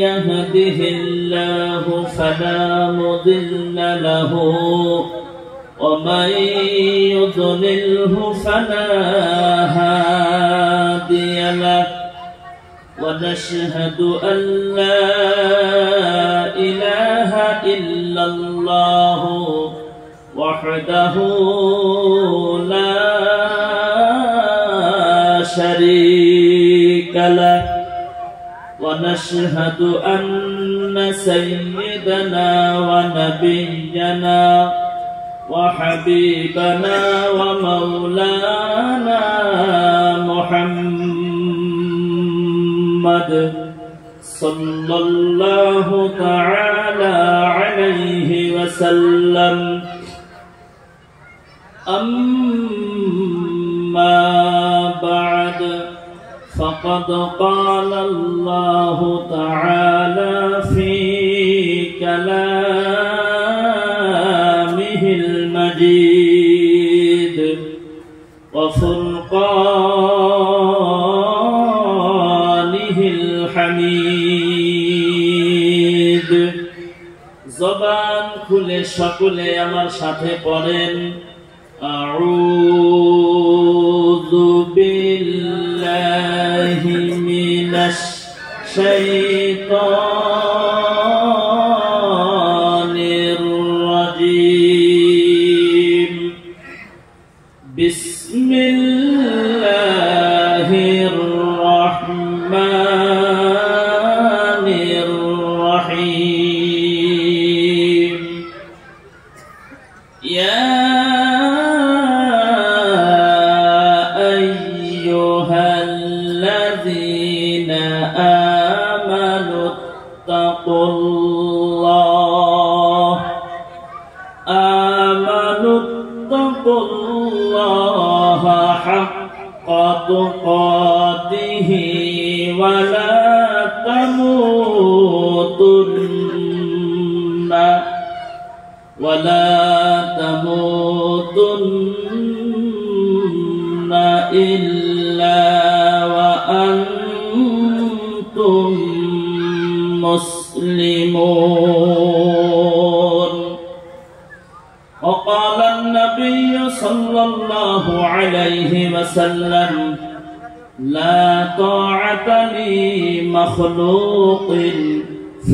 يهده الله فلا مضل له ومن يضلله فلا هادي له ونشهد أن لا إله إلا الله وحده لا شريك له ونشهد أن سيدنا ونبينا وحبيبنا ومولانا محمد صلى الله تعالى عليه وسلم أما بعد فقد قال الله تعالى في كلامه المجيد وفرقانه الحميد زبان খুলে সকলে আমার সাথে পড়েন أعوذ بالله من الشيطان الرجيم بسم الله الرحمن الرحيم يا اتقوا الله حق تقاته ولا تموتن إلا وأنتم مسلمون وقال النبي صلى الله عليه وسلم لا طاعة لمخلوق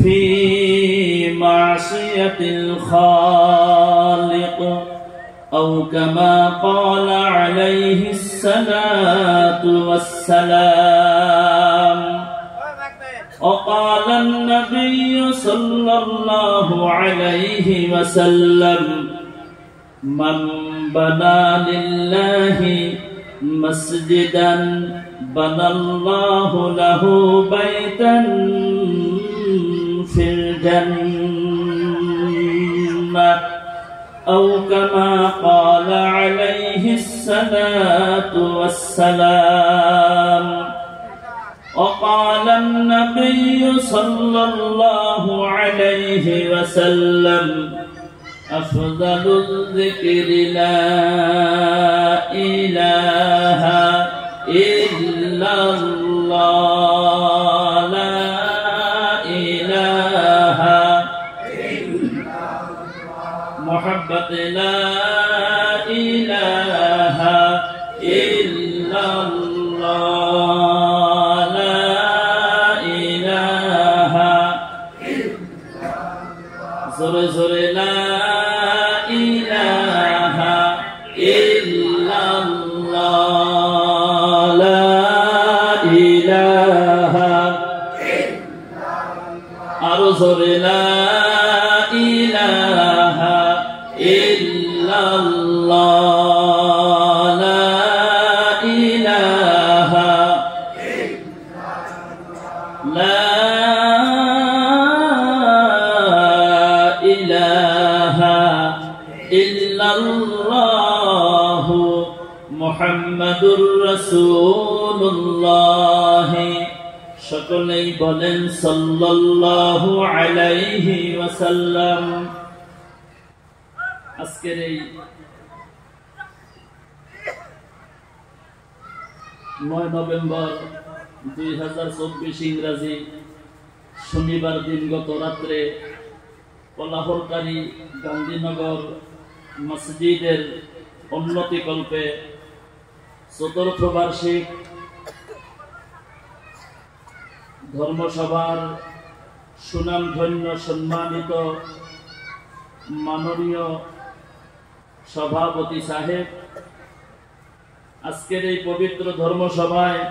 في معصية الخالق أو كما قال عليه الصلاة والسلام وقال النبي صلى الله عليه وسلم من بنى لله مسجدا بنى الله له بيتا في الجنة أو كما قال عليه الصلاة والسلام وقال النبي صلى الله عليه وسلم أفضل الذكر لا إله إلا الله لا إله إلا الله محبة لا إله إلا الله لا إله إلا الله زر زر لا إله إلا الله لا إله إلا الله أرزر لا إله إلا الله لا إله إلا الله لا إله إلا الله محمد رسول الله সকলেই বলেন সাল্লাল্লাহু আলাইহি ওয়াসাল্লাম। আজকের এই 9 নভেম্বর 2024 ইংরেজি শনিবার দিন গত রাত্রে কোলাহলকারী গান্ধীনগর মসজিদের উন্নতিকল্পে চতুর্থ বার্ষিক ধর্মসভার সুনামধন্য সম্মানিত মাননীয় সভাপতি সাহেব, আজকের এই পবিত্র ধর্মসভায়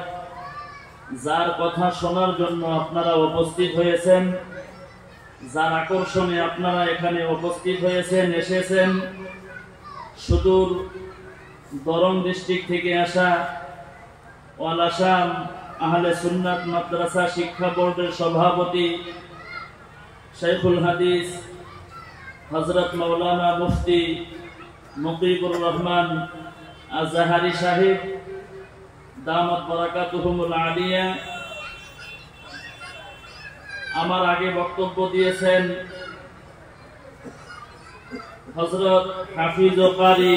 যার কথা শোনার জন্য আপনারা উপস্থিত হয়েছেন, যার আকর্ষণে আপনারা এখানে উপস্থিত হয়েছেন, এসেছেন, সুদূর দরং ডিস্ট্রিক্ট থেকে আসা ওয়াল আসাম আহলে সুন্নাত মাদ্রাসা শিক্ষা বোর্ডের সভাপতি শাইখুল হাদিস হযরত মাওলানা মুফতি মুকিবুর রহমান আজহারি সাহেব দামাত বারাকাতুহুমুল আলিয়া, আমার আগে বক্তব্য দিয়েছেন হযরত হাফিজ ও কারি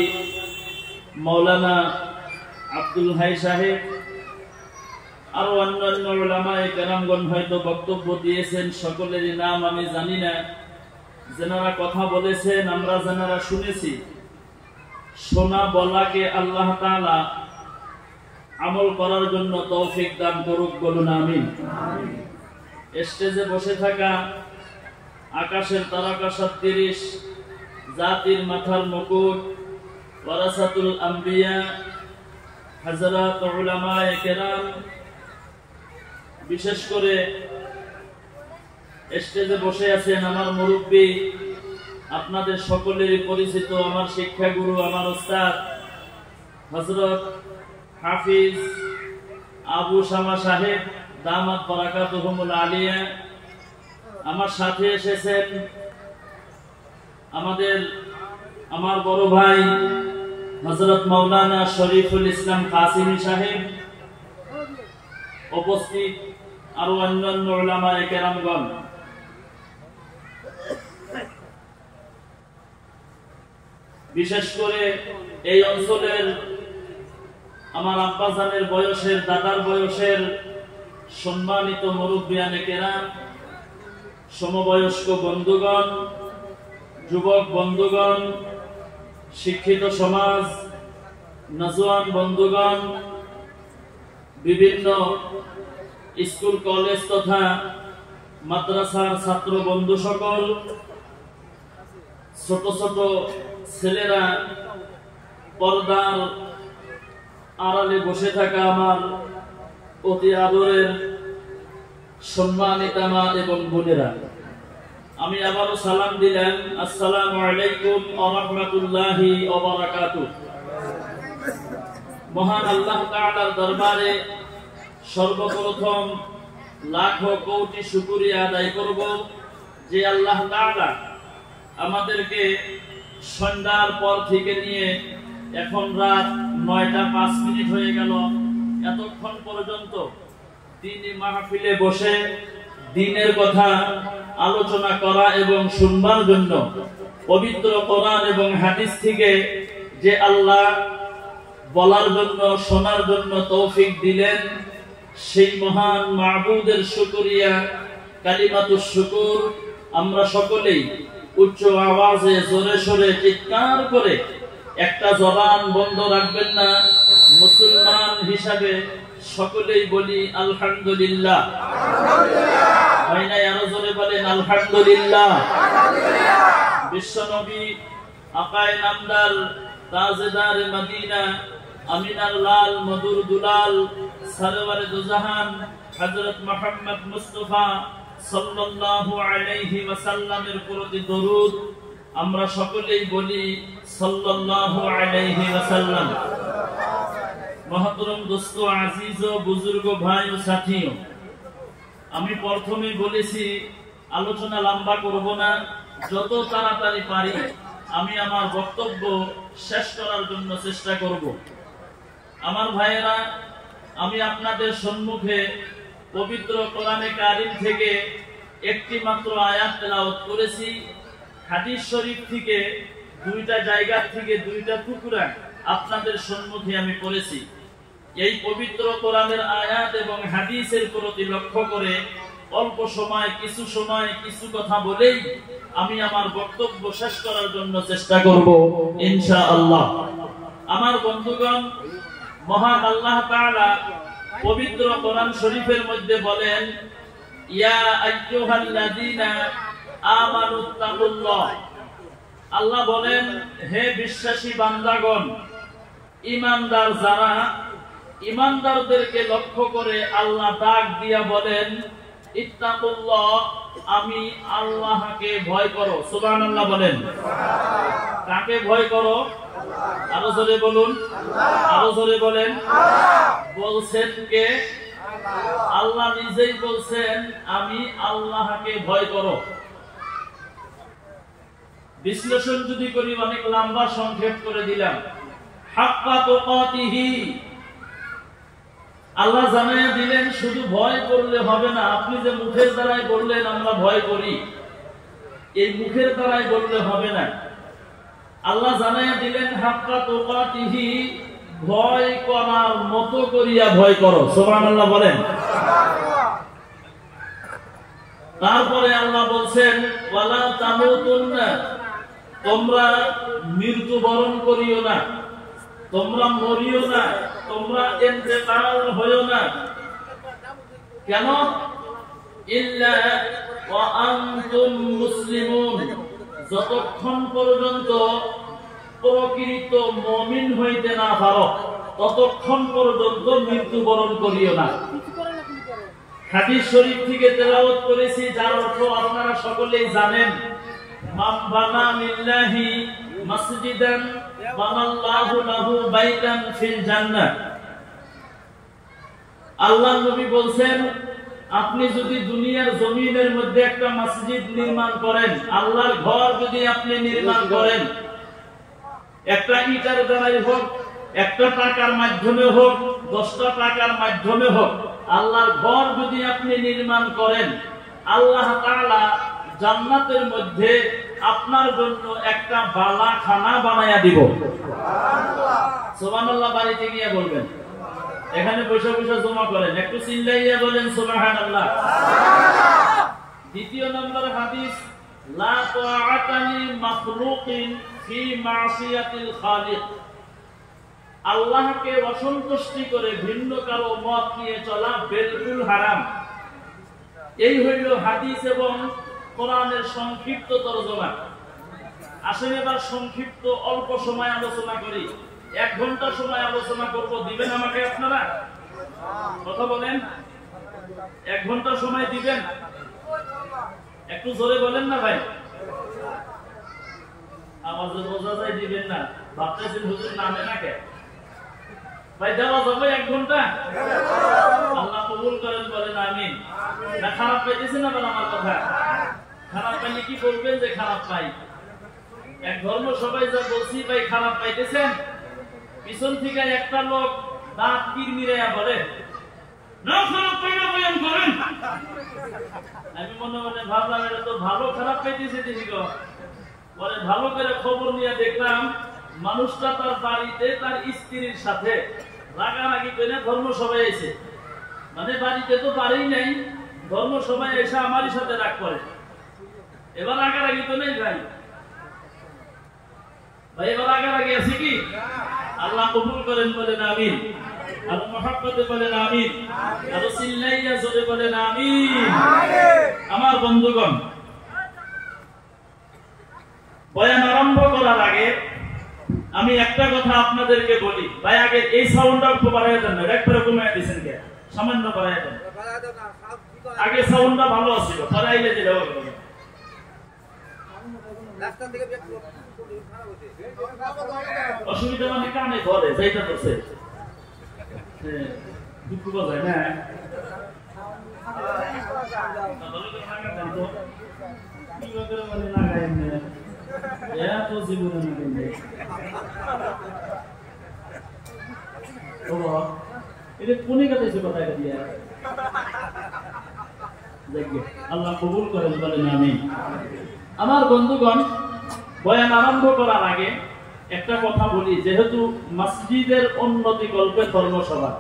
মাওলানা আব্দুল হাই সাহেব, আরো অন্যান্য উলামায়ে কেরামগণ হয়তো বক্তব্য দিয়েছেন, সকলেরই নাম আমি জানি না। যারা কথা বলেছেন আমরা যারা শুনেছি, শোনা বলাকে আল্লাহ তাআলা আমল করার জন্য তৌফিক দান করুক, বলুন আমিন। স্টেজে বসে থাকা আকাশের তারকা ৩৬ জাতির মাথার মুকুট ওয়ারাসাতুল আম্বিয়া হযরত উলামায়ে কেরাম, বিশেষ করে স্টেজে বসে আছেন আমার মুরব্বী, আপনাদের সকলেরই পরিচিত আমার শিক্ষাগুরু, আমার ওস্তাদ হযরত হাফিজ আবু শামা সাহেব দামাত বারাকাতুহুমুল আলিয়া। আমার সাথে এসেছেন আমার বড় ভাই হযরত মাওলানা শরীফুল ইসলাম কাসিমি সাহেব, উপস্থিত আরো অন্যান্য উলামায়ে কেরামগণ। বিশেষ করে এই অঞ্চলের আমার আব্বাজানের বয়সের, দাদার বয়সের সম্মানিত মুরব্বিয়ানে কেরাম, সমবয়স্ক বন্ধুগণ, যুবক বন্ধুগণ, শিক্ষিত সমাজ, নজওয়ান বন্ধুগণ, বিভিন্ন স্কুল কলেজ তথা মাদ্রাসার ছাত্র বন্ধু সকল, ছোট ছোট ছেলেরা, পর্দার আড়ালে বসে থাকা আমার অতি আদরের সম্মানিতা মা এবং বোনেরা, আমি আবারও সালাম দিলাম, আসসালামু আলাইকুম ওয়া রাহমাতুল্লাহি ওয়া বারাকাতুহু। মহান আল্লাহ তাআলার দরবারে সর্বপ্রথম লাখো কোটি শুকরিয়া আদায় করব যে আল্লাহ তাআলা আমাদেরকে সন্ধ্যার পর থেকে নিয়ে এখন রাত ৯টা ৫ মিনিট হয়ে গেল, এতক্ষণ পর্যন্ত তিনি মাহফিলে বসে দ্বীনের কথা আলোচনা করা এবং শুনবার জন্য পবিত্র কোরআন এবং হাদিস থেকে যে আল্লাহ বলার জন্য, শোনার জন্য তৌফিক দিলেন, সেই মহান মাবুদের শুকরিয়া, কালিমাতুশ শুকুর আমরা সকলেই উচ্চ আওয়াজে জোরে সোরে চিৎকার করে, একটা জবান বন্ধ রাখবেন না, মুসলমান হিসাবে সকলেই বলি আলহামদুলিল্লাহ। হয় না? আরো জোরে বলেন আলহামদুলিল্লাহ। বিশ্বনবী আকায়ে নামদার তাজেদার মদিনা আমিনার লাল মধুর দুলাল সরওয়ারে দুজাহান হযরত মুহাম্মদ মুস্তাফা সাল্লাল্লাহু আলাইহি ওয়াসাল্লামের প্রতি দরুদ আমরা সকলেই বলি সাল্লাল্লাহু আলাইহি ওয়াসাল্লাম। মহতরম দোস্ত, আজিজ ও বুজুর্গ ভাই ও সাথীও, আমি প্রথমেই বলেছি আলোচনা লম্বা করব না, যত তাড়াতাড়ি পারি আমি আমার বক্তব্য শেষ করার জন্য চেষ্টা করব। আমার ভাইয়েরা, আমি আপনাদের সম্মুখে পবিত্র কোরআনে কারীম থেকে একটি মাত্র আয়াত তেলাওয়াত করেছি। হাদিস শরীফ থেকে দুইটা জায়গা থেকে দুইটা টুকরা আপনাদের সম্মুখে আমি পড়েছি। এই পবিত্র কোরআনের আয়াত এবং হাদিসের প্রতি লক্ষ্য করে অল্প সময় কিছু কথা বলেই আমি আমার বক্তব্য শেষ করার জন্য চেষ্টা করব ইনশাআল্লাহ। আমার বন্ধুগণ, মহান আল্লাহ তাআলা পবিত্র কোরআন শরীফের মধ্যে বলেন, ইয়া আইয়ুহাল্লাযীনা আমানুত্তাকুল্লাহ। আল্লাহ বলেন, হে বিশ্বাসী বান্দাগণ, ঈমানদার যারা, ঈমানদারদেরকে লক্ষ্য করে আল্লাহ ডাক দিয়া বলেন, ইত্তাকুল্লাহ, আমি আল্লাহকে ভয় করো। সুবহানাল্লাহ বলেন। কাকে ভয় করো? আরো জোরে বলুন, আরো জোরে বলেন। বলছেন কে? আল্লাহ নিজেই বলছেন, আমি আল্লাহকে ভয় করো। বিশ্লেষণ যদি করি, অনেক লম্বা সংক্ষেপ করে দিলাম। হাক্কা তুকাতিহি, আল্লাহ জানাইয়া দিলেন শুধু ভয় করলে হবে না। আপনি যে মুখের দ্বারাই বললেন আমরা ভয় করি, এই মুখের দ্বারাই বললে হবে না। আল্লাহ জানাইয়া দিলেন হাক্কা তুকাতিহি, ভয় করার মতো করিয়া ভয় করো। সুবহানাল্লাহ বলেন। তারপরে আল্লাহ বলছেন, ওয়ালা তামুতুন্না, তোমরা মৃত্যুবরণ করিও না, তোমরা মরিও না, তোমরা ইন্তেকাল হইও না। কেন? ইল্লা ওয়া আনতুম মুসলিমুন, যতক্ষণ পর্যন্ত প্রকৃত মুমিন হইতে না পারো ততক্ষণ পর্যন্ত মৃত্যুবরণ করিও না। হাদিস শরীফ থেকে তেলাওয়াত করেছি, যার অর্থ আপনারা সকলেই জানেন। মান বানা লিল্লাহি মাসজিদান বানাল্লাহু লাহু বাইতান ফিল জান্নাহ। আল্লাহর নবী বলেন, আপনি যদি দুনিয়ার জমিনের মধ্যে একটা মসজিদ নির্মাণ করেন, আল্লাহর ঘর যদি আপনি নির্মাণ করেন, একটা ইটার দ্বারাই হোক, একটা টাকার মাধ্যমে হোক, 10টা টাকার মাধ্যমে হোক, আল্লাহর ঘর যদি আপনি নির্মাণ করেন, আল্লাহ তাআলা জান্নাতের মধ্যে আপনার জন্য একটা বালাখানা বানায়া দিব। সুবহানাল্লাহ। সুবহানাল্লাহ বাড়িতে গিয়ে বলবেন, এখানে বসে বসে জমা করেন, একটু চিল্লাইয়া বলেন সুবহানাল্লাহ। দ্বিতীয় নম্বর হাদিস, লা তাআতা লি মাখলুকিন ফি মাসিয়াতিল খালিক। আল্লাহকে অসন্তুষ্টি করে ভিন্ন কারো মত নিয়ে চলা বিলকুল হারাম। এই হইল হাদিস এবং কোরআনের সংক্ষিপ্ত তরজমা। আসেন এবার সংক্ষিপ্ত অল্প সময় আলোচনা করি। 1 ঘন্টা সময় আলোচনা করব, দিবেন আমাকে আপনারা? কথা বলেন। 1 ঘন্টা সময় দিবেন? একটু জোরে বলেন না ভাই, আওয়াজ বোঝা যায় দিবেন না। ভাবতেছেন হুজুর নামে না কে ভাই? দেওয়া যাবে 1 ঘন্টা? আল্লাহ কবুল করেন, বলেন আমিন। না খারাপ পাইতেছেন আবার আমার কথা? খারাপ পাইলে কি বলবেন যে খারাপ পাই? এক ধর্ম সবাই যা বলছি ভাই খারাপ পাইতেছেন, পিছন থেকে একটা লোক দাঁত কিরমিরাইয়া বলে, না খারাপ পাইলে বয়ান করেন। আমি মনে মনে ভাবলাম এটা তো ভালো খারাপ পাইতেছে তিনি গো। পরে ভালো করে খবর নিয়ে দেখলাম মানুষটা তার বাড়িতে তার স্ত্রীর সাথে রাগারাগি করে ধর্ম সভায় এসে, মানে বাড়িতে তো বাড়ি নেই, ধর্ম সভায় এসে আমারই সাথে রাগ করে। এবার রাগারাগি তো নেই ভাই, ভাই এবার রাগারাগি আছে কি? আল্লাহ কবুল করেন, বলেন আমিন। আর মহব্বতে বলেন আমিন। আর চিল্লাইয়া জোরে বলেন আমিন। আমার বন্ধুগণ, বয়ান আরম্ভ করার আগে আমি একটা কথা আপনাদেরকে বলি। ভাই আগে এই সাউন্ডটা একটু বাড়াইয়া দেন না, একবারে কমিয়ে দিয়েছেন কে? সামান্য বাড়াইয়া দেন। আগে সাউন্ডটা ভালো ছিল, বাড়াইলে দিলে হবে। অসুবিধা মানে কানে ধরে যাইটা করছে, দুঃখ বোঝায় না। এত জীবনে এটা কোনে কাটাইছে কথা দিয়ে? আল্লাহ কবুল করেন, বলেন আমিন। আমার বন্ধুগণ, বয়ান আরম্ভ করার আগে একটা কথা বলি। যেহেতু মসজিদের উন্নতি কল্পে ধর্মসভা,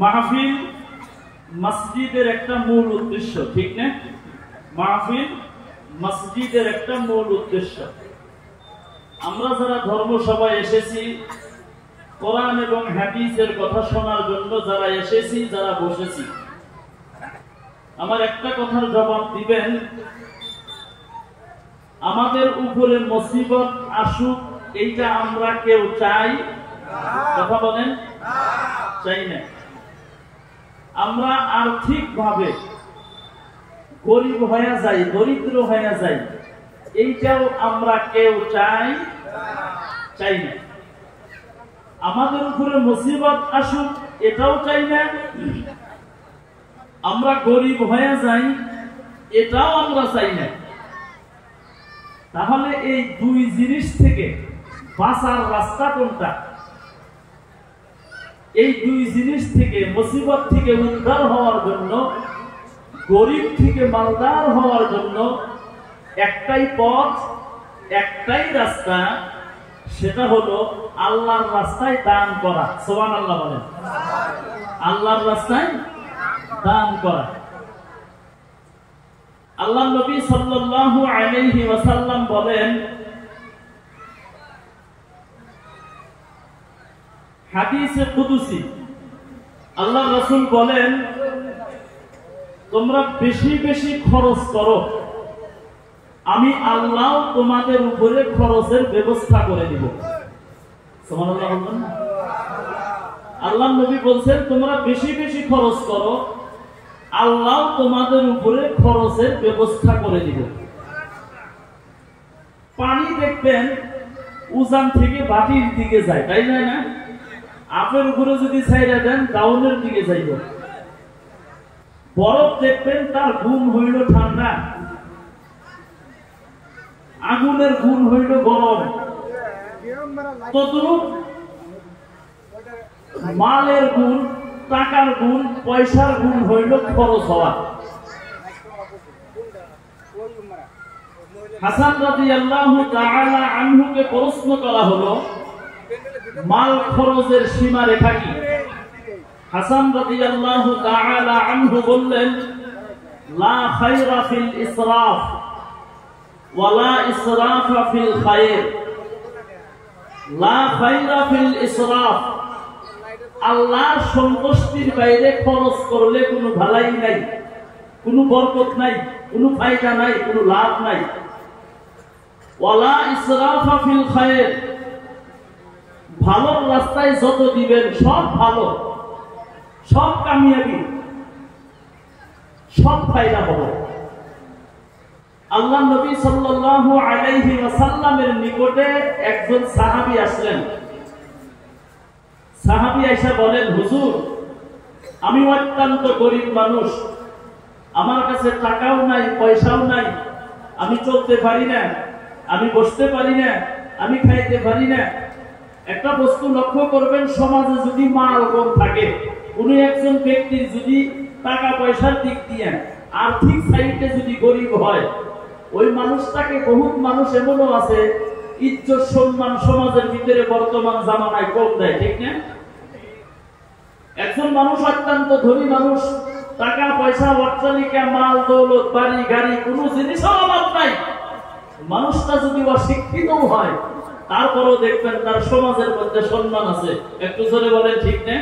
মাহফিল মসজিদের একটা মূল উদ্দেশ্য, ঠিক না? মাহফিল মসজিদের একটা মূল উদ্দেশ্য। আমরা যারা ধর্মসভায় এসেছি, কোরআন এবং হাদিসের কথা শোনার জন্য যারা এসেছি, যারা বসেছি, আমার একটা কথার জবাব দিবেন, আমাদের উপরে মুসিবত আসুক এইটা আমরা কেউ চাই? কথা বলেন, চাই না। আমরা আর্থিকভাবে গরিব হয়ে যাই, দরিদ্র হয়ে যাই, এইটাও আমরা কেউ চাই? চাই না। আমাদের উপরে মুসিবত আসুক এটাও চাই না, আমরা গরিব হয়ে যাই এটাও আমরা চাই না। তাহলে এই দুই জিনিস থেকে বাঁচার রাস্তা কোনটা? এই দুই জিনিস থেকে, মুসিবত থেকে উদ্ধার হওয়ার জন্য, গরিব থেকে মালদার হওয়ার জন্য একটাই পথ, একটাই রাস্তা, সেটা হলো আল্লাহর রাস্তায় দান করা। সুবহানাল্লাহ বলেন। আল্লাহর রাস্তায় দান করা। আল্লাহ নবী সাল্লাল্লাহু আলাইহি ওয়াসাল্লাম বলেন, হাদিসে কুদসি, আল্লাহ রাসূল বলেন, তোমরা বেশি বেশি খরচ করো, আমি আল্লাহ তোমাদের উপরে খরচের ব্যবস্থা করে দিব। সুবহানাল্লাহ বলবেন না? আল্লাহ নবী বলছেন, তোমরা বেশি বেশি খরচ করো, আল্লাহ তোমাদের উপরে খরচের ব্যবস্থা করে দিব। পানি দেখবেন উজান থেকে বাটির দিকে যায়, তাই না? আপের উপরে যদি ছাইরা দেন ডাউনের দিকে যাইব। বরফ দেখবেন তার গুণ হইল ঠান্ডা, আগুনের গুণ হইল গরম। তদ্রূপ মালের গুণ, টাকার গুণ, পয়সার গুণ হইল খরচ হওয়া। হাসান রাদিয়াল্লাহু তাআলা আনহুকে প্রশ্ন করা হলো, মাল খরচের সীমা রেখা কি? হাসান রাদিয়াল্লাহু তাআলা আনহু বললেন, লা খায়রা ফিল ইসরাফ ওয়ালা ইসরাফা ফিল খায়র। লা খায়রা ফিল ইসরাফ, আল্লাহর সন্তুষ্টির বাইরে খরচ করলে কোনো ভালাই নাই, কোনো বরকত নাই, কোনো ফায়দা নাই, কোনো লাভ নাই। ওয়ালা ইসরাফা ফিল খায়র, ভালোর রাস্তায় যত দিবেন সব ভালো, সব কামিয়াবি, সব ফায়দা হবে। আল্লাহ নবী সাল্লাল্লাহু আলাইহি ওয়াসাল্লামের নিকটে একজন সাহাবী আসলেন। সাহাবী আয়েশা বলেন, হুজুর, আমি অত্যন্ত গরিব মানুষ, আমার কাছে টাকাও নাই, পয়সাও নাই, আমি চলতে পারি না, আমি বসতে পারি না, আমি খাইতে পারি না। একটা বস্তু লক্ষ্য করবেন, সমাজে যদি মাল কম থাকে, কোন একজন ব্যক্তির যদি টাকা পয়সার দিক দিয়ে আর্থিক সাইডে যদি গরিব হয়, ওই মানুষটাকে বহুত মানুষ এমনও আছে ইজ্জত সম্মান সমাজের ভিতরে বর্তমান জামানায় কম দেয়, ঠিক না? একজন মানুষ অত্যন্ত ধনী মানুষ, টাকা পয়সা, অট্টালিকা, মাল দৌলত, বাড়ি গাড়ি, কোনো জিনিসের অভাব নাই, মানুষটা যদি অশিক্ষিত হয়, তারপরেও দেখবেন তার সমাজের মধ্যে সম্মান আছে। একটু জোরে বলেন, ঠিক না?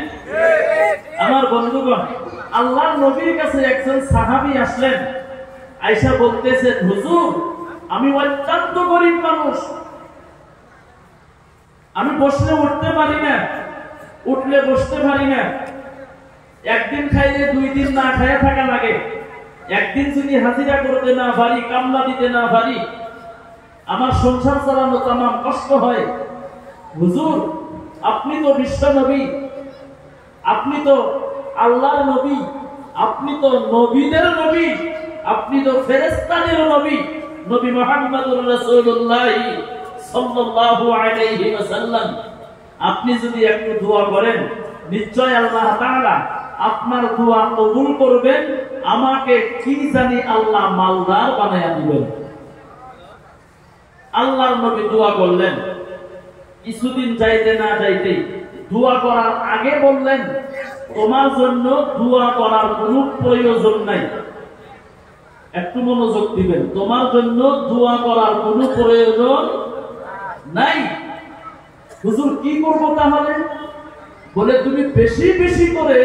আমার বন্ধুগণ, আল্লাহর নবীর কাছে একজন সাহাবী আসলেন। আয়েশা বলতেছেন, হুজুর, আমি অত্যন্ত গরিব মানুষ, আমি বসলে উঠতে পারি না, উঠলে বসতে পারি না, একদিন খাইলে 2 দিন না খাইয়া থাকা লাগে, একদিন যদি হাজিরা করতে না পারি, কামলা দিতে না পারি, আমার সংসার চালানো তামাম কষ্ট হয়। হুজুর, আপনি তো বিশ্ব নবী, আপনি তো আল্লাহর নবী, আপনি তো নবীদের নবী, আপনি তো ফেরেশতাদের নবী, নবী মুহাম্মদুর রাসূলুল্লাহ সাল্লাল্লাহু আলাইহি ওয়াসাল্লাম, আপনি যদি একটু দোয়া করেন, নিশ্চয় আল্লাহ তাআলা আপনার দোয়া কবুল করবেন, আমাকে কি জানি আল্লাহ মালদার বানায়া দিবেন। আল্লাহর নবী দোয়া করলেন। কিছুদিন যাইতে না যাইতেই দোয়া করার আগে বললেন, তোমার জন্য দোয়া করার কোনো প্রয়োজন নাই। একটু মনোযোগ দিবেন, তোমার জন্য দোয়া করার কোনো প্রয়োজন নাই। হুজুর কি করবো তাহলে? বলে তুমি বেশি বেশি করে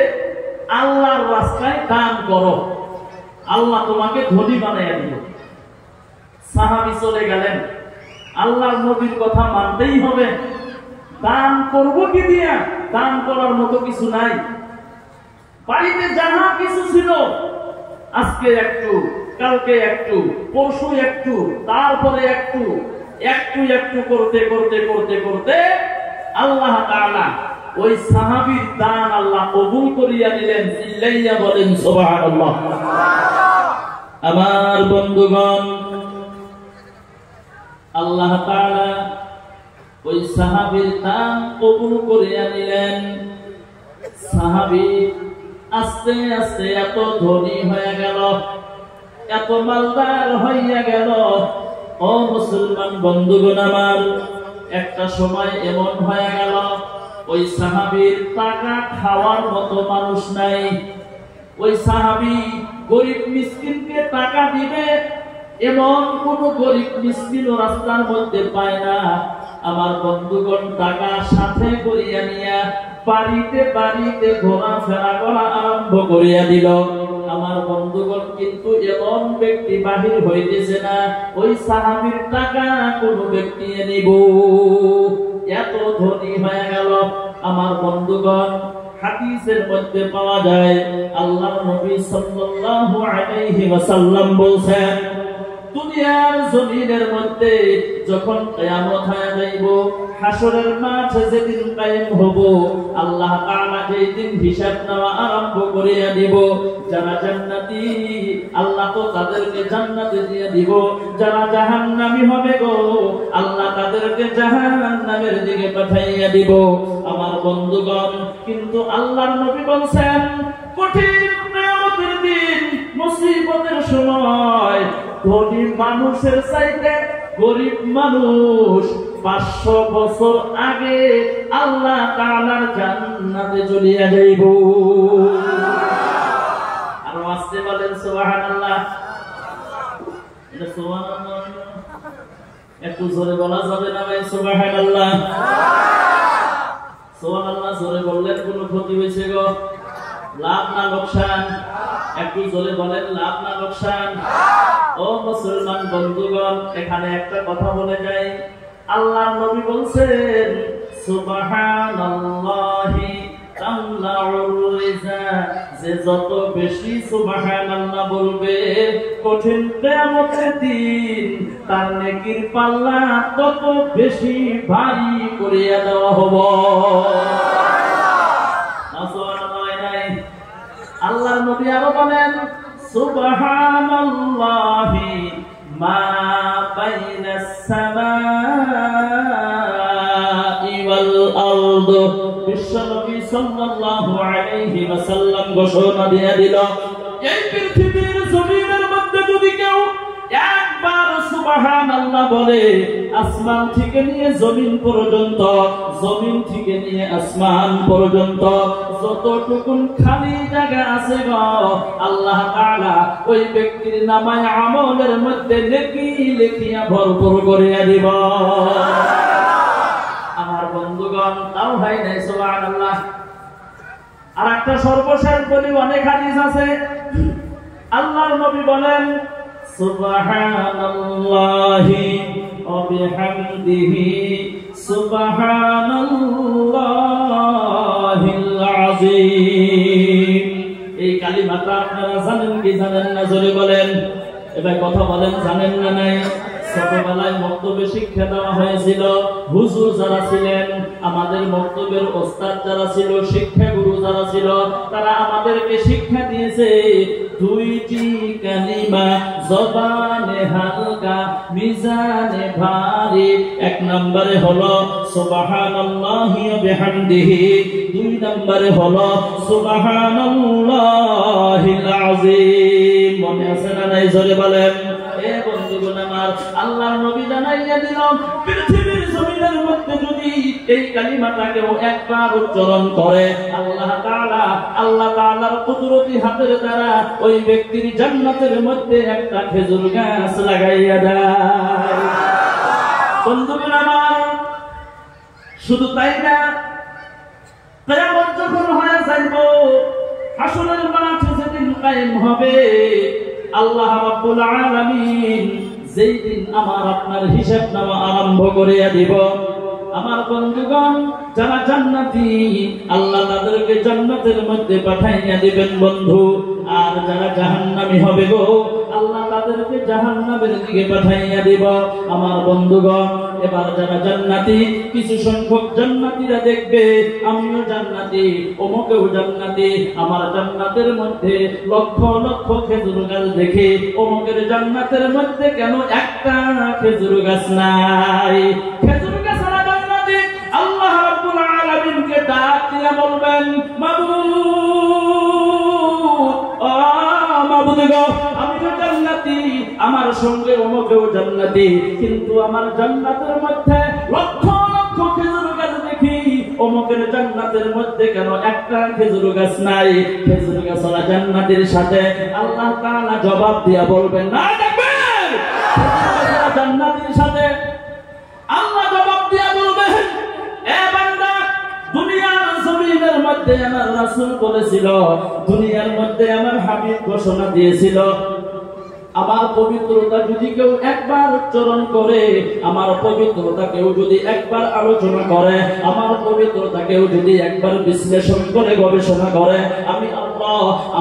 আল্লাহর রাস্তায় দান করো, আল্লাহ তোমাকে ধনী বানাইয়া দিল। সাহাবী চলে গেলেন, আল্লাহর নবীর কথা মানতেই হবে। দান করবো কি দিয়া? দান করার মতো কিছু নাই। বাড়িতে যাহা কিছু ছিল, আজকে একটু, কালকে একটু, পরশু একটু, তারপরে একটু, একটু একটু করতে করতে করতে করতে আল্লাহ তাআলা ওই সাহাবীর দান আল্লাহ কবুল করিয়া দিলেন। চিল্লাইয়া বলেন সুবহানাল্লাহ। আমার বন্ধুগণ, আল্লাহ তাআলা ওই সাহাবীর দান কবুল করিয়া নিলেন। সাহাবী আস্তে আস্তে এত ধনী হয়ে গেল, এত মালদার হইয়া গেল। ও মুসলমান বন্ধুগণ আমার, একটা সময় এমন হয়ে গেল ওই সাহাবীর টাকা খাওয়ার মতো মানুষ নাই। ওই সাহাবী গরিব মিসকিনকে টাকা দিবে এমন কোন গরিব মিসকিন রাস্তার মধ্যে পায় না। আমার বন্ধুগণ টাকা সাথে করিয়া নিয়া বাড়িতে বাড়িতে ঘোরাফেরা করা আরম্ভ করিয়া দিল। আমার বন্ধুগণ, কিন্তু এমন ব্যক্তি বাহির হইতেছে না ওই সাহাবীর টাকা কোন ব্যক্তি নিব। এত ধনী হয়ে গেল। আমার বন্ধুগণ, হাদিসের মধ্যে পাওয়া যায় আল্লাহর নবী সাল্লাল্লাহু আলাইহি ওয়াসাল্লাম বলেন, দুনিয়ার জমিনের মধ্যে যখন কিয়ামত হয়ে যাইব, হাসরের মাঠ যেদিন কায়েম হব, আল্লাহ তাআলা যেই দিন হিসাব নেওয়া আরম্ভ করিয়া দিব, যারা জান্নাতি আল্লাহ তো তাদেরকে জান্নাতে দিয়ে দিব, যারা জাহান্নামী হবে গো আল্লাহ তাদেরকে জাহান্নামের দিকে পাঠাইয়া দিব। আমার বন্ধুগণ, কিন্তু আল্লাহর নবী বলেন কঠিন কিয়ামতের দিন, মুসিবতের সময় ধনী মানুষের চাইতে গরিব মানুষ 500 বছর আগে আল্লাহ তাআলার জান্নাতে চলিয়া যাইব। আর আসতে বলেন সুবহানাল্লাহ। এটা সুবহানাল্লাহ একটু জোরে বলা যাবে না ভাই? সুবহানাল্লাহ। সুবহানাল্লাহ জোরে বললেন কোনো ক্ষতি হয়েছে গো? লাভ না লোকসান? একটু জোরে বলেন, লাভ না লোকসান? ও মুসলমান বন্ধুগণ, এখানে একটা কথা বলে যাই। আল্লাহর নবী বলেন সুবহানাল্লাহি তামলাউর রিজা, যে যত বেশি সুবহানাল্লাহ বলবে কঠিন কিয়ামতের দিন তার নেকির পাল্লা তত বেশি ভারী করিয়া দেওয়া হবে। আল্লাহর নবী আরো বলেন সুবহানাল্লাহি মা বাইনাস সামাই ওয়াল আরদ। বিশ্বনবী সাল্লাল্লাহু আলাইহি ওয়াসাল্লাম ঘোষণা দিয়ে দিল, এই পৃথিবীর জমিনের মধ্যে যদি কেউ একবার সুবহানাল্লাহ বলে, আসমান থেকে নিয়ে জমিন পর্যন্ত, জমিন থেকে নিয়ে আসমান পর্যন্ত যতটুকু খালি জায়গা আছে গো, আল্লাহ তাআলা ওই ব্যক্তির নামায় আমলের মধ্যে নেকি লিখিয়া ভরপুর করিয়া দিব। আমার বন্ধুগণ, তাও হয় নাই সুবহানাল্লাহ। আর একটা সর্বশেষ বলি, অনেক হাদিস আছে। আল্লাহর নবী বলেন সুবহানাল্লাহি ওয়া বিহামদিহি সুবহানাল্লাহিল আযীম। এই কালিমাটা আপনারা জানেন কি জানেন না? জোরে বলেন। এবার কথা বলেন, জানেন না নাই? ছোটবেলায় মক্তবে শিক্ষা দেওয়া হয়েছিল। হুজুর যারা ছিলেন, আমাদের মক্তবের ওস্তাদ যারা ছিল, শিক্ষা গুরু যারা ছিল, তারা আমাদেরকে শিক্ষা দিয়েছে দুইটি কালিমা, জবানে হালকা মিজানে ভারী। এক নম্বরে হলো সুবহানাল্লাহি ওয়া বিহামদিহি, দুই নম্বরে হলো সুবহানাল্লাহিল আযীম। মনে আছে না নাই? জোরে বলেন। এ বন্ধুগণ আমার, আল্লাহর নবী জানাইয়া দিল পৃথিবীর জমিনের মধ্যে যদি এই কালিমাটাকেও একবার উচ্চারণ করে আল্লাহ তাআলার কুদরতি হাতের দ্বারা ওই ব্যক্তির জান্নাতের মধ্যে একটা খেজুর গাছ লাগাইয়া দেয়। বন্ধুগণ আমার, শুধু তাই না, কিয়ামত যখন হয়ে যাইব, হাসরের মাঠ যেদিন কায়েম হবে, আল্লাহ রাব্বুল আলামিন যেই দিন আমার আপনার হিসাব নামা আরম্ভ করিয়া দিব, আমার বন্ধুগণ যারা জান্নাতি আল্লাহ তাদেরকে জান্নাতের মধ্যে পাঠাইয়া দিবেন বন্ধু, আর যারা জাহান্নামী হবে গো আল্লাহ তাদেরকে জাহান্নামের দিকে পাঠাইয়া দিব। আমার বন্ধুগণ, এবার যারা জান্নাতি, কিছু সংখ্যক জান্নাতীরা দেখবে আমিও জান্নাতি, অমুকেও জান্নাতি, আমার জান্নাতের মধ্যে লক্ষ লক্ষ খেজুর গাছ দেখে অমুকের জান্নাতের মধ্যে কেন একটা খেজুর গাছ নাই? খেজুর গাছ জান্নাতি আল্লাহ রাব্বুল আলামিনকে ডাক দিয়া বলবেন, মাবুদ গো, আমি তো জান্নাতি, আমার সঙ্গে অমুকেও জান্নাতি, কিন্তু আমার জান্নাতের মধ্যে লক্ষ লক্ষ খেজুর গাছ দেখি, অমুকের জান্নাতের মধ্যে কেন একটা খেজুর গাছ নাই? খেজুর গাছ ওলা জান্নাতের সাথে আল্লাহ তাআলা জবাব দিয়া বলবেন, না দেখবেন জান্নাতের সাথে আল্লাহ জবাব দিয়া বলবেন, এ বান্দা, দুনিয়ার জমিনের মধ্যে আমার রাসূল বলেছিল, দুনিয়ার মধ্যে আমার হাবিব ঘোষণা দিয়েছিল, আমার পবিত্রতা যদি কেউ একবার উচ্চারণ করে, আমার পবিত্রতা কেউ যদি একবার আলোচনা করে, আমার পবিত্রতা কেউ যদি একবার বিশ্লেষণ করে গবেষণা করে,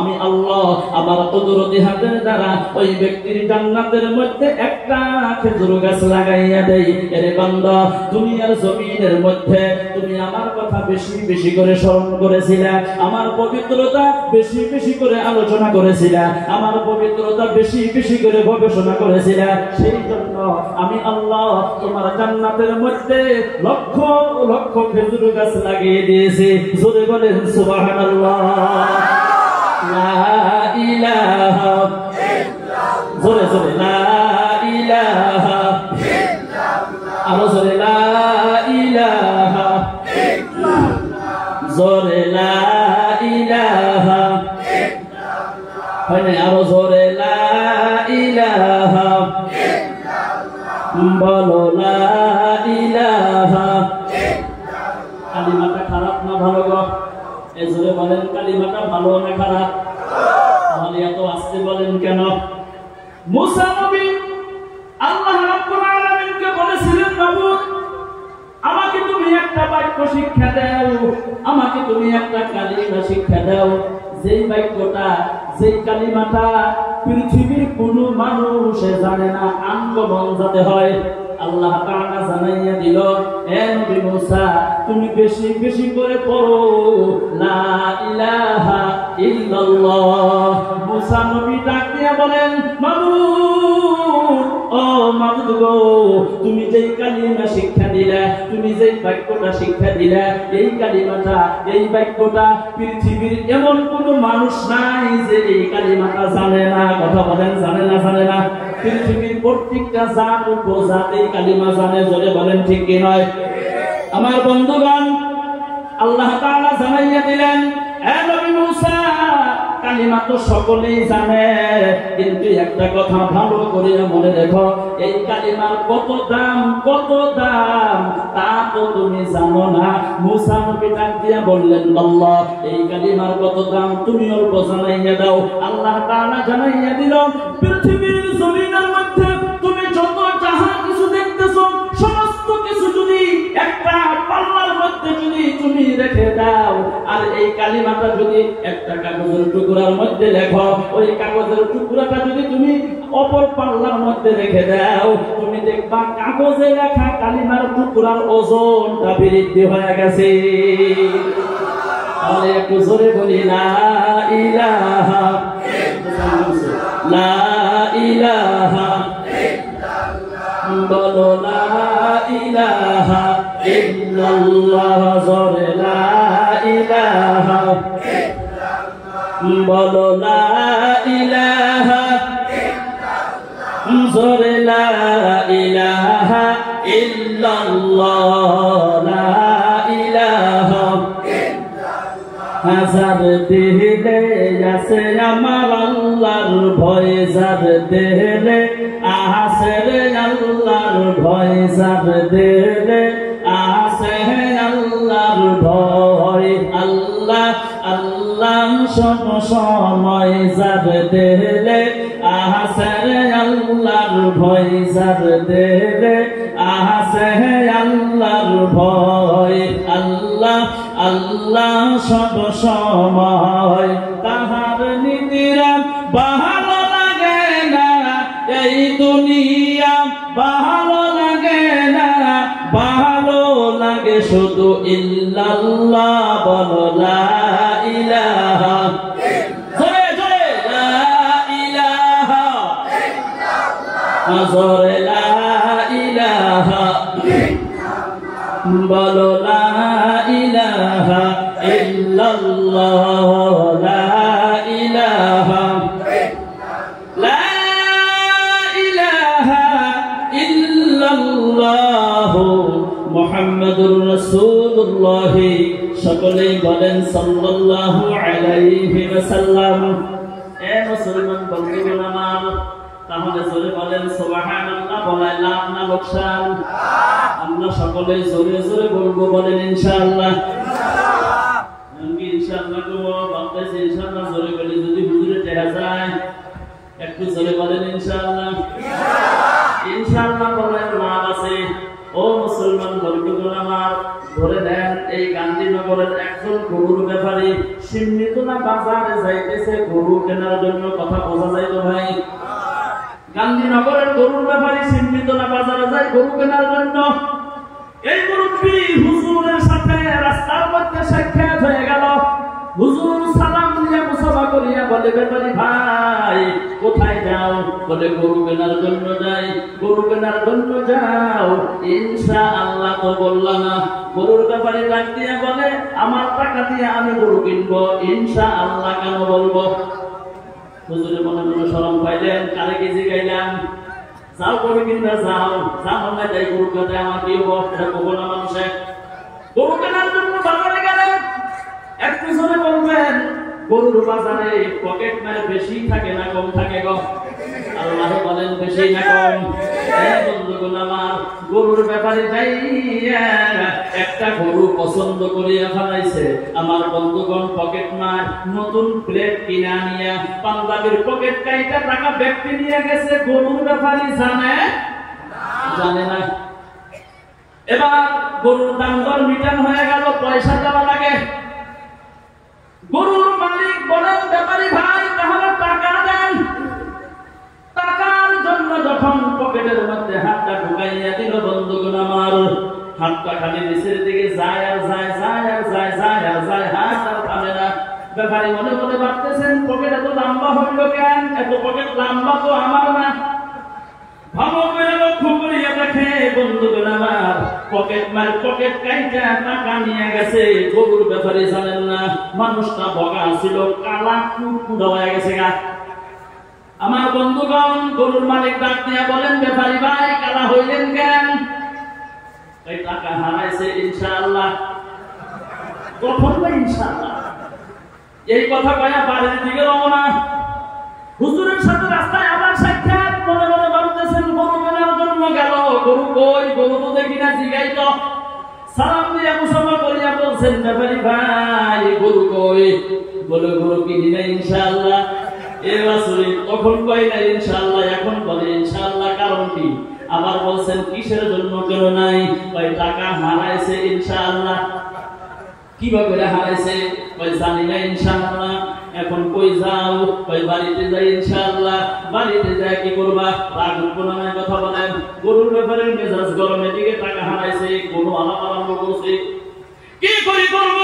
আমি আল্লাহ আমার কুদরতি হাতের দ্বারা ওই ব্যক্তির জান্নাতের মধ্যে একটা খেজুর গাছ লাগাইয়া দেই। এরে বান্দা, দুনিয়ার জমিনের মধ্যে তুমি আমার কথা বেশি বেশি করে স্মরণ করেছিলে, আমার পবিত্রতা বেশি বেশি করে আলোচনা করেছিলে, আমার পবিত্রতা বেশি বেশি করে গবেষণা করেছিলে, সেই জন্য আমি আল্লাহ তোমার জান্নাতের মধ্যে লক্ষ লক্ষ খেজুর গাছ লাগিয়ে দিয়েছি। জোরে বলেন সুবহানাল্লাহ। লা ইলাহা ইল্লাল্লাহ। জোরে জোরে লা ইলাহা ইল্লাল্লাহ। আরো জোরে লা ইলাহা ইল্লাল্লাহ। জোরে লা ইলাহা ইল্লাল্লাহ। হয় না? আরো জোরে লা ইলাহা ইল্লাল্লাহ। বলো লা ইলাহা ইল্লাল্লাহ। কালিমাটা খারাপ না ভালো গো? এই জোরে বলেন, কালিমাটা ভালো না খারাপ? তাহলে এত আস্তে বলেন কেন? মুসা নবী আল্লাহ রাব্বুল আলামিনকে বলেছিলেন, মাবুদ, আমাকে তুমি একটা বাক্য শিক্ষা দাও, আমাকে তুমি একটা কালিমা শিক্ষা দাও, যেই বাক্যটা, যেই কালিমাটা পৃথিবীর কোনো মানুষ জানে না, আঙ্গমন যাতে হয়। আল্লাহ তাআলা জানাইয়া দিল, হে নবী মুসা, তুমি বেশি বেশি করে পড়ো লা ইলাহা ইল্লাল্লাহ। মুসা নবী ডাক দিয়া বলেন, মাবুদ, ও মাবুদ গো, তুমি যেই কালিমা শিক্ষা দিলা, তুমি যেই বাক্যটা শিক্ষা দিলা, এই কালিমাটা, এই বাক্যটা পৃথিবীর এমন কোনো মানুষ নাই যে এই কালিমাটা জানে না। কথা বলেন, জানে না? জানে না? পৃথিবীর প্রত্যেকটা জাত উপজাত এই কালিমা জানে। জোরে বলেন ঠিক কি নয়? আমার বন্ধুগণ, আল্লাহ তাআলা জানাইয়া দিলেন, হে নবী মুসা, কালিমা তো সকলেই জানে, কিন্তু একটা কথা ভালো করে মনে রেখো, এই কালিমার কত দাম, কত দাম তা তো তুমি জানো না। মুসা নবী ডাক দিয়া বললেন, আল্লাহ, এই কালিমার কত দাম তুমি অল্প জানাইয়া দাও। আল্লাহ তাআলা জানাইয়া দিল, পৃথিবীর জমিনের মধ্যে তুমি যত যাহা কিছু দেখতেছো, সমস্ত কিছু যদি একটা পাল্লার মধ্যে যদি তুমি রেখে দাও, আর এই কালিমাটা যদি একটা কাগজের টুকরার মধ্যে লেখো, ওই কাগজের টুকরাটা যদি তুমি অপর পাল্লার মধ্যে রেখে দাও, তুমি দেখবা কাগজে লেখা কালিমার টুকরার ওজনটা বৃদ্ধি হয়ে গেছে। তাহলে একটু জোরে বলি, লা ইলাহা ইল্লাল্লাহ। লা ইলাহা ইল্লাল্লাহ। বলো লা ইলাহা ইল্লাল্লাহ। জোরে লা ইলাহা ইল্লাল্লাহ। বলো লা ইলাহা ইল্লাল্লাহ। জোরে লা ইলাহা ইল্লাল্লাহ। যার দেহে আছে আমার আল্লাহর ভয়, যার দেহে আছে আল্লাহর ভয়, যার দেহে আছে আল্লাহর ভয়। আল্লাহ আল্লাহ সব সময় যার দেহে আছে আল্লাহর ভয়, যার দেহে আছে আল্লাহর ভয়। আল্লাহ আল্লাহ সব সময় তাহার নীতিরা ভালো লাগে না, এই দুনিয়া ভালো লাগে না, ভালো লাগে শুধু ইল্লাল্লাহ বলো লা ইলাহা, জোরে জোরে লা ইলাহা ইল্লাল্লাহ, জোরে লা ইলাহা বলো লা ইলাহা ইল্লাল্লাহ, লা ইলাহা লা ইলাহা ইল্লাল্লাহ মুহাম্মাদুর রাসূলুল্লাহ। সকলেই বলেন সাল্লাল্লাহু আলাইহি ওয়াসাল্লাম। এ মুসলমান বন্ধুগণ আমার, তাহলে জোরে বলেন সুবহানাল্লাহ, বলাই লাভ না লোকসান? আমরা সকলেই জোরে জোরে বলবো, বলেন ইনশাআল্লাহ। আমি ইনশাআল্লাহ করব, ভাবতেছি ইনশাআল্লাহ জোরে বলি যদি হুজুরে টেহা যায়, একটু জোরে বলেন ইনশাআল্লাহ। ইনশাআল্লাহ বলার লাভ আছে। ও মুসলমান বন্ধুগণ আমার, ধরে নেন এই গান্ধীনগরের একজন গরুর ব্যাপারী সিমনিতলা বাজারে যাইতেছে গরু কেনার জন্য। কথা বোঝা যায় তো ভাই? গান্ধীনগরের গরুর ব্যাপারী সিমনিতলা বাজারে যায় গরু কেনার জন্য। এই মুরব্বি হুজুরের সাথে রাস্তার মধ্যে সাক্ষাৎ হয়ে গেল। হুজুর সালাম দিয়ে মুসাফা করিয়া বলে, ব্যাপারী ভাই কোথায় যাও? বলে গরু কেনার জন্য যাই। গরু কেনার জন্য যাও? ইনশাআল্লাহ তো বললাম না। গরুর ব্যাপারী ডাক দিয়ে বলে, আমার টাকা দিয়ে আমি গরু কিনবো, ইনশাআল্লাহ কেন বলবো? হুজুরের মনে মনে শরম পাইলেন, কারে কি জিগাইলাম? যাও গরু কিনবে, যাও যাও না যাই গরু কেটে আমার কি হবো? এটা কবো না মানুষে। গরু কেনার জন্য বাজারে গেলেন। একটু জোরে বলবেন, গরুর বাজারে পকেট মারে বেশি থাকে না কম থাকে গো? আল্লাহ বলেন বেশি না কম? বন্ধুগণ আমার, গরুর ব্যাপারে যাইয়া একটা গরু পছন্দ করিয়া ফেলাইছে। আমার বন্ধুগণ পকেট মার নতুন প্লেট কিনা নিয়া পাঞ্জাবির পকেট কাইটা টাকা ব্যক্তি নিয়ে গেছে। গরুর ব্যাপারে জানে জানে না। এবার গরুর দাম দর মিটান হয়ে গেল, পয়সা দেওয়া লাগে। গরুর মালিক বলেন, ব্যাপারী ভাই তাহলে টাকা দেন। টাকার জন্য যখন পকেটের মধ্যে হাতটা ঢুকাইয়া দিল, বন্ধুগণ আমার, হাতটা খালি নিচের দিকে যায় আর যায়, যায় আর যায়, যায় আর যায়, হাত আর থামে না। ব্যাপারী মনে মনে ভাবতেছেন, পকেট এত লম্বা হইল কেন? এত পকেট লম্বা তো আমার না। ভালো করে লক্ষ্য করিয়া দেখে বন্ধুগণ আমার, পকেট মার পকেট কাইটা টাকা নিয়ে গেছে। গরুর ব্যাপারে জানেন না, মানুষটা বগা ছিল, কালা কুকুড়া হয়ে গেছে গা। আমার বন্ধুগণ, গরুর মালিক ডাক দিয়া বলেন, ব্যাপারী ভাই কালা হইলেন কেন? এই টাকা হারাইছে ইনশাআল্লাহ। কখন না ইনশাআল্লাহ? এই কথা কয়া বাড়ির দিকে রওনা। হুজুরের সাথে রাস্তায় আবার সাক্ষাৎ। মনে মনে ভাবতেছেন গরু কেনার জন্য গেল, গরু কই? গরু তো দেখি না, জিগাই তো। সালাম দিয়া মুসাফা করিয়া বলছেন, ব্যাপারী ভাই গরু কই? বলে গরু কিনি না ইনশাআল্লাহ। এবার শুনি তখন কই না ইনশাআল্লাহ, এখন বলে ইনশাআল্লাহ। কারণ কি? আবার বলছেন কিসের জন্য কেন নাই? ওই টাকা হারাইছে ইনশাআল্লাহ। কিভাবে হারাইছে? ওই জানি না ইনশাআল্লাহ। এখন কই যাও? ওই বাড়িতে যাই ইনশাআল্লাহ। বাড়িতে যায় কি করবা? রাগ নামে কথা বলেন। গরুর ব্যাপারে মেজাজ গরমে দিকে টাকা হারাইছে, গরু আলাপ আরম্ভ করছে। কি করি করব?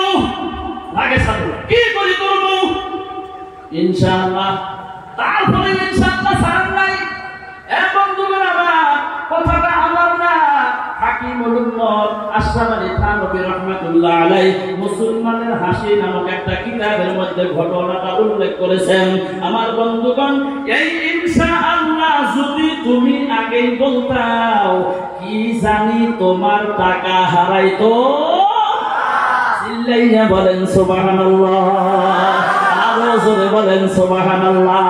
রাগে সাথে কি করি করব? ইনশাআল্লাহ। তারপরে ইনশাআল্লাহ সার নাই। বন্ধুগণ আমার, কথাটা আমার না, হাকিমুল উম্মত আশরাফ আলী থানভী রাহমাতুল্লাহ আলাইহি মুসলমানের হাসি নামক একটা কিতাবের মধ্যে ঘটনাটা উল্লেখ করেছেন। আমার বন্ধুগণ, এই ইনশাআল্লাহ যদি তুমি আগেই বলতাও, কি জানি তোমার টাকা হারাইতো। চিল্লাইয়া বলেন সুবহানাল্লাহ, আরো জোরে বলেন সুবহানাল্লাহ।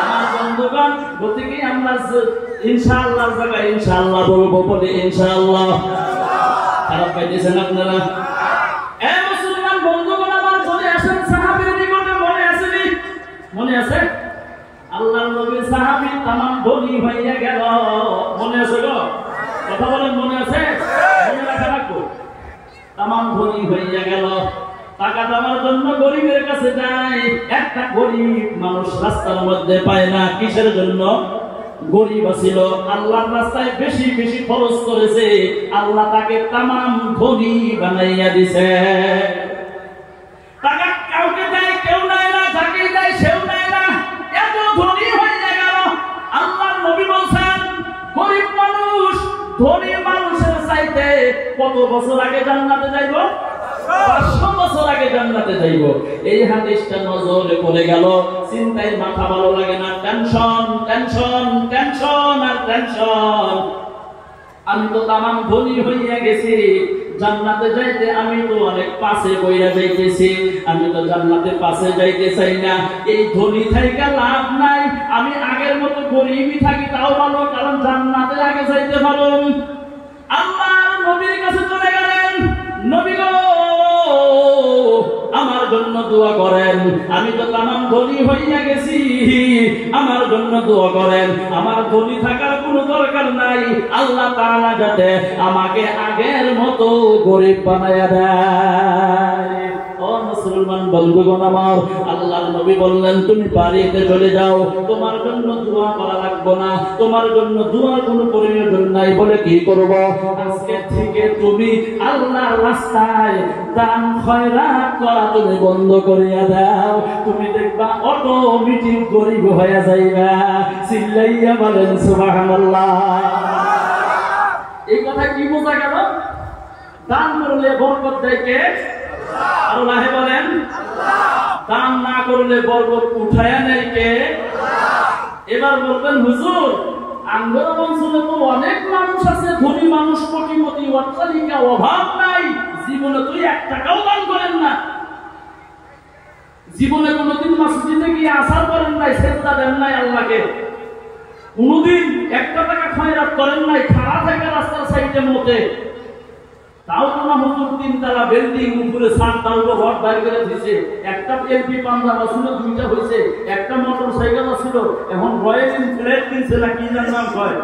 আমার বন্ধুগণ, গতিকে আমরা ইনশাআল্লাহ জায়গায় ইনশাআল্লাহ বলবো, বলে ইনশাআল্লাহ। খারাপ পাইতেছেন আপনারা? এ মুসলমান বন্ধুগণ আমার, চলে আসেন সাহাবীর নিকটে। মনে আছে নি? মনে আছে? আল্লাহর নবীর সাহাবী তামাম ধনী হইয়া গেল। মনে আছে গো? কথা বলেন, মনে আছে? মনে রাখা রাখবো। তামাম ধনী হইয়া গেল, টাকা দেওয়ার জন্য গরিবের কাছে যায়। একটা গরিব মানুষ রাস্তার মধ্যে পায় না। কিসের জন্য? গরিব ছিল, আল্লাহর রাস্তায় বেশি বেশি খরচ করেছে, আল্লাহ তাকে তামাম ধনী বানাইয়া দিছে। টাকা কাউকে দেয়, কেউ নেয় না, যাকে দেয় সেও নেয় না, এত ধনী হয়ে গেল। আল্লাহর নবী বলছেন, গরিব মানুষ ধনী মানুষের চাইতে কত বছর আগে জান্নাতে যাইব? 500 বছর আগে জান্নাতে যাইব। এই হাদিসটা নজরে পড়ে গেল, চিন্তায় মাথা ভালো লাগে না, টেনশন টেনশন টেনশন আর টেনশন। আমি তো তামাম ধনী হইয়া গেছি, জান্নাতে যাইতে আমি তো অনেক পাশে বইয়া যাইতেছি, আমি তো জান্নাতে পাশে যাইতে চাই না। এই ধনী থাইকা লাভ নাই, আমি আগের মতো গরিবই থাকি তাও ভালো, কারণ জান্নাতে আগে যাইতে পারো। আল্লাহর নবীর কাছে চলে গেলেন, নবী গো আমার জন্য দোয়া করেন, আমি তো তামাম ধনী হইয়া গেছি, আমার জন্য দোয়া করেন। আমার ধনী থাকার কোনো দরকার নাই, আল্লাহ তাআলা যাতে আমাকে আগের মতো গরিব বানায়া দেয়। ও মুসলমান বন্ধুগণ আমার, আল্লাহর নবী বললেন, তুমি বাড়িতে চলে যাও, তোমার জন্য দোয়া করা লাগবে না, তোমার জন্য দোয়ার কোনো প্রয়োজন নাই। বলে কি করব? আজকে থেকে তুমি আল্লাহর রাস্তায় দান খয়রাত করা তুমি বন্ধ করিয়া দাও, তুমি দেখবা অটোমেটিক গরিব হয়ে যাইবা। চিল্লাইয়া বলেন সুবহানাল্লাহ। এই কথা কি বোঝা গেল? দান করলে বরকত দেয় কে? আরো লাহে বলেন, দান না করলে বরকত উঠায়া নেয় কে? এবার বলবেন, হুজুর আঙ্গর অঞ্চলে তো অনেক মানুষ আছে, ধনী মানুষ, কোটিপতি, অট্টালিকা, অভাব নাই, জীবনে তুই 1 টাকাও দান করেন না, জীবনে কোনোদিন মসজিদে গিয়ে আসার করেন নাই, সেজদা দেন নাই আল্লাহকে, কোনোদিন 1 টাকা খয়রাত করেন নাই, খাড়া থেকে রাস্তার সাইডে মতে, তাও তো না হুজুর 3 তলা বিল্ডিং উপরে ছাদ দাও ঘর বাইরে করে দিয়েছে, একটা এলপি পাঞ্জাব ছিল, 2টা হয়েছে, একটা মোটরসাইকেল ছিল, এখন রয়্যাল এনফিল্ড কিনছে না কি নাম কয়,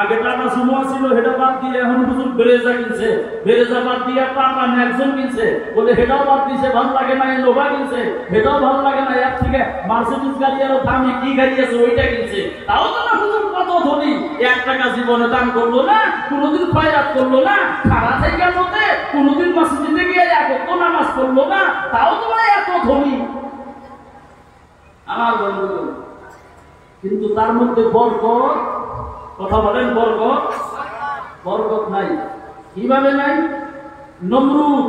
আগে টাটা সুমো ছিল, হেটা বাদ দিয়ে এখন হুজুর ব্রেজা কিনছে, ব্রেজা বাদ দিয়ে টাটা ম্যাক্সন কিনছে, বলে হেটাও বাদ দিয়েছে, ভালো লাগে না, নোভা কিনছে, হেটাও ভালো লাগে না, এর থেকে মার্সিডিজ গাড়ি আরো দামি কি গাড়ি আছে ওইটা কিনছে। তাও তো না হুজুর কত ধনী, 1 টাকা জীবনে দান করলো না, কোনোদিন খয়রাত করলো না, খাড়া থেকে মতে কোনোদিন মসজিদে গিয়ে একত্র নামাজ পড়লো না, তাও তোমরা এত ধনী। আমার বন্ধুগণ, কিন্তু তার মধ্যে বরকত, কথা বলেন, বরকত নাই। কিভাবে নাই? নমরুদ